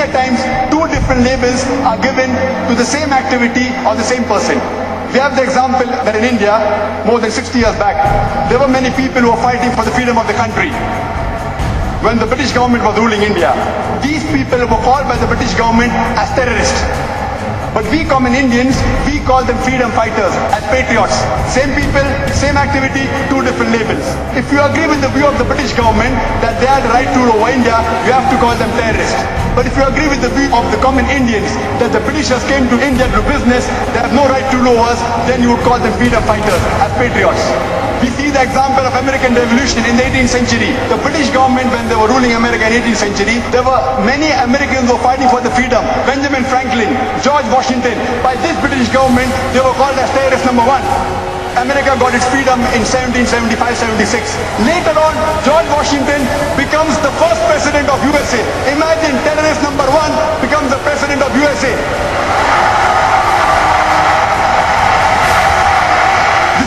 a times two different labels are given to the same activity or the same person. We have the example that in India, more than 60 years back, there were many people who were fighting for the freedom of the country. When the British government was ruling India, these people were called by the British government as terrorists. But we common Indians, we call them freedom fighters, as patriots. Same people, same activity, two different labels. If you agree with the view of the British government that they had the right to rule over India, you have to call them terrorists. But if you agree with the view of the common Indians that the Britishers came to India to do business, they have no right to rule over us, then you would call them freedom fighters, as patriots. We see the example of American Revolution in the 18th century. The British government, when they were ruling America in the 18th century, there were many Americans who were fighting for the freedom. Benjamin Franklin, George Washington. By this British government, they were called as terrorist number one. America got its freedom in 1775-76. Later on, George Washington becomes the first president of USA. Imagine terrorist number one becomes the president of USA.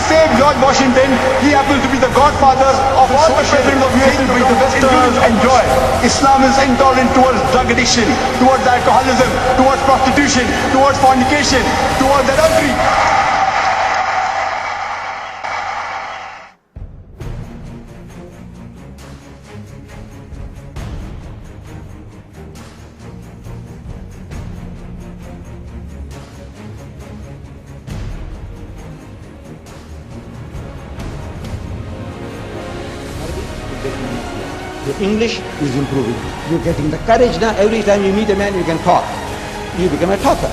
Same George Washington, he happens to be the godfather of all the presidents of USA, which the Westerners enjoy. Islam is intolerant towards drug addiction, towards alcoholism, towards prostitution, towards fornication, towards adultery. Your English is improving. You're getting the courage now. Every time you meet a man, you can talk. You become a talker.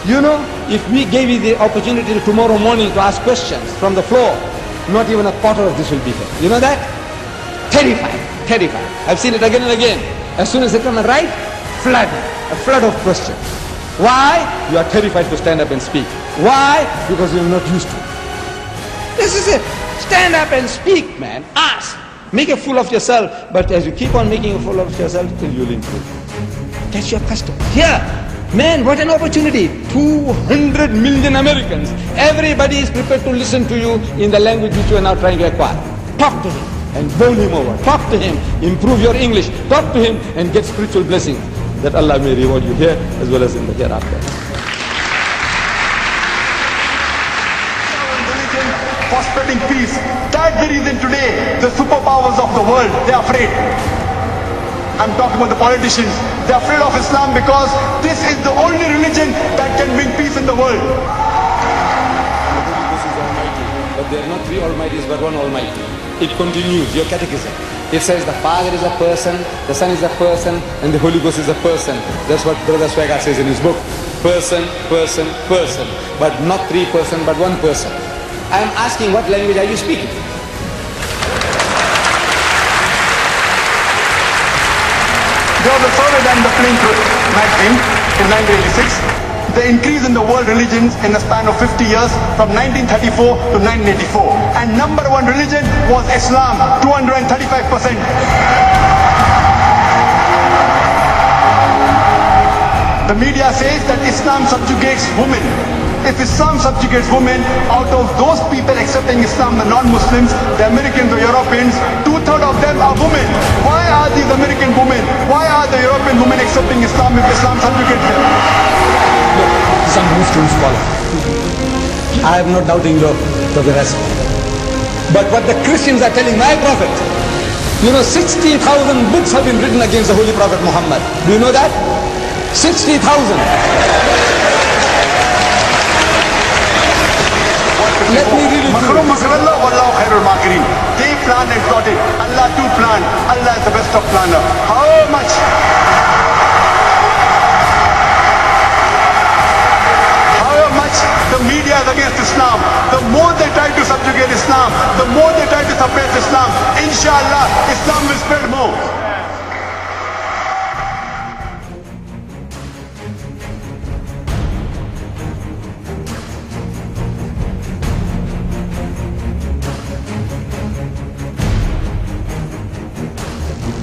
You know, if we gave you the opportunity tomorrow morning to ask questions from the floor, not even a quarter of this will be here. You know that? Terrifying, terrifying. I've seen it again and again. As soon as they come and write, a flood of questions. Why? You are terrified to stand up and speak. Why? Because you're not used to it. This is it. Stand up and speak, man. Ask. Make a fool of yourself, but as you keep on making a fool of yourself, you'll improve. That's your custom. Here, man, what an opportunity. 200 million Americans. Everybody is prepared to listen to you in the language which you are now trying to acquire. Talk to him and bowl him over. Talk to him, improve your English. Talk to him and get spiritual blessings that Allah may reward you here as well as in the hereafter. For spreading peace. That's the reason today the superpowers of the world, they're afraid. I'm talking about the politicians. They're afraid of Islam because this is the only religion that can bring peace in the world. This is Almighty, but there are not three Almighties but one Almighty. It continues, your catechism. It says the Father is a person, the Son is a person, and the Holy Ghost is a person. That's what Brother Swagger says in his book. Person, person, person. But not three person, but one person. I am asking, what language are you speaking? There was a survey done in the Plain Truth magazine in 1986. The increase in the world religions in a span of 50 years from 1934 to 1984. And number one religion was Islam, 235%. The media says that Islam subjugates women. If Islam subjugates women, out of those people accepting Islam, the non-Muslims, the Americans, the Europeans, 2/3 of them are women. Why are these American women, why are the European women accepting Islam if Islam subjugates them? Look, some Muslim scholar. I am not doubting your rest. But what the Christians are telling my prophet, you know, 60,000 books have been written against the Holy Prophet Muhammad. Do you know that? 60,000. Let me read it to you. They planned and plotted. Allah too planned. Allah is the best of planner. How much? However much the media is against Islam, the more they try to subjugate Islam, the more they try to suppress Islam, inshallah, Islam will spread more.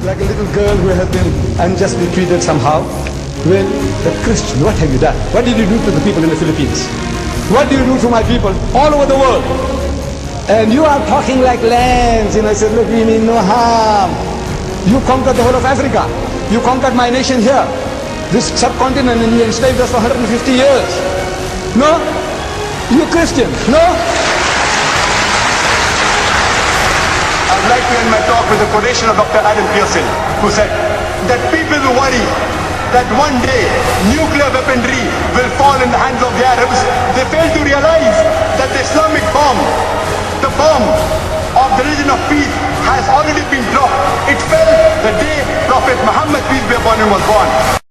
Like a little girl who has been unjustly treated somehow. Well, the Christian, what have you done? What did you do to the people in the Philippines? What do you do to my people all over the world? And you are talking like lambs. You know, I said, look, we mean no harm. You conquered the whole of Africa. You conquered my nation here. this subcontinent and you enslaved us for 150 years. No? You Christians, no? I'd like to end my talk with a quotation of Dr. Adam Pearson, who said that people who worry that one day nuclear weaponry will fall in the hands of the Arabs, they fail to realize that the Islamic bomb, the bomb of the religion of peace, has already been dropped. It fell the day Prophet Muhammad, peace be upon him, was born.